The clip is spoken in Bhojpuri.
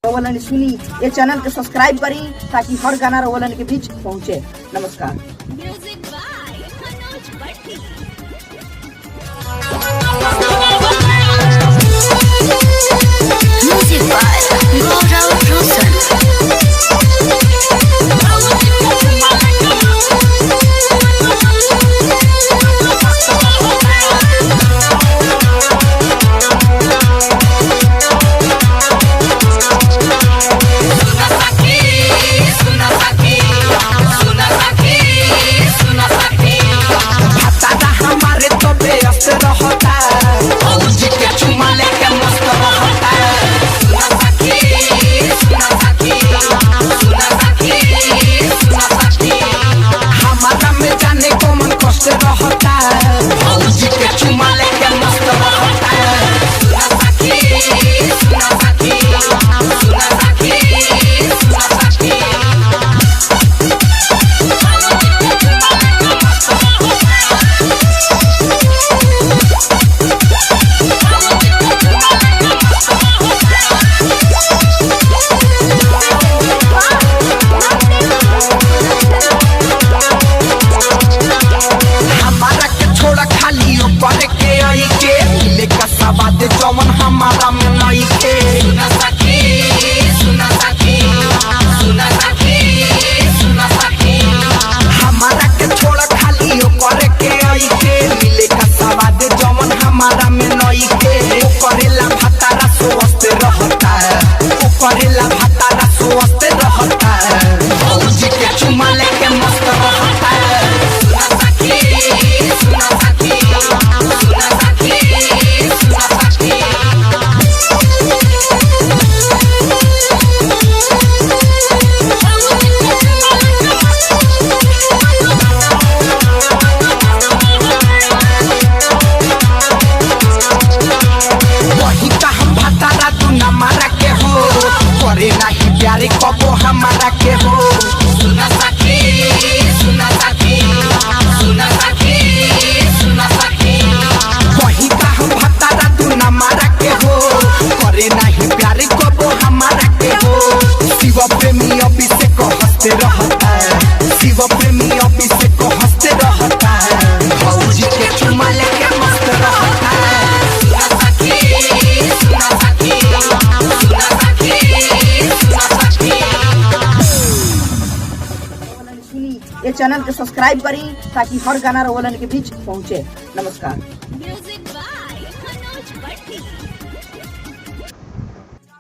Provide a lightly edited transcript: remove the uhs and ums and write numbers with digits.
रोवलन सुनी, ये चैनल के सब्सक्राइब करी ताकि हर गाना रोवलन के बीच पहुंचे। नमस्कार। Music by Manoj Bhatti. Music by गौरव रोशन। जौन हमारा में नहीं थे सुना सखी सुना सखी सुना सखी सुना सखी हमारा के छोड़ा खाली ओकर के आई के मिले का सवाद जौन हमारा में नहीं थे ओ करेला भतारा स्वस्थ रहता ओ करेला भतारा स्वस्थ रहता भौजी के चुमा लेके मस्त रहता सुना सखी सुना सखी सुना सखी प्यारे कबो हमारा के हो सुना सखी सुना सखी सुना सखी सुना सखी वही का हम भतारा तू न मारा के हो करे नहीं प्यारे कबो हमारा के हो शिव प्रेमी अभिषेक को हंसते रहता है शिव प्रेमी अभिषेक को हंसते रहता है भौजी के चुमा लेके मस्त रहता है सुना सखी सुना सखी सुना सखी ये चैनल के सब्सक्राइब करी ताकि हर गाना रोवलन के बीच पहुंचे। नमस्कार। म्यूजिक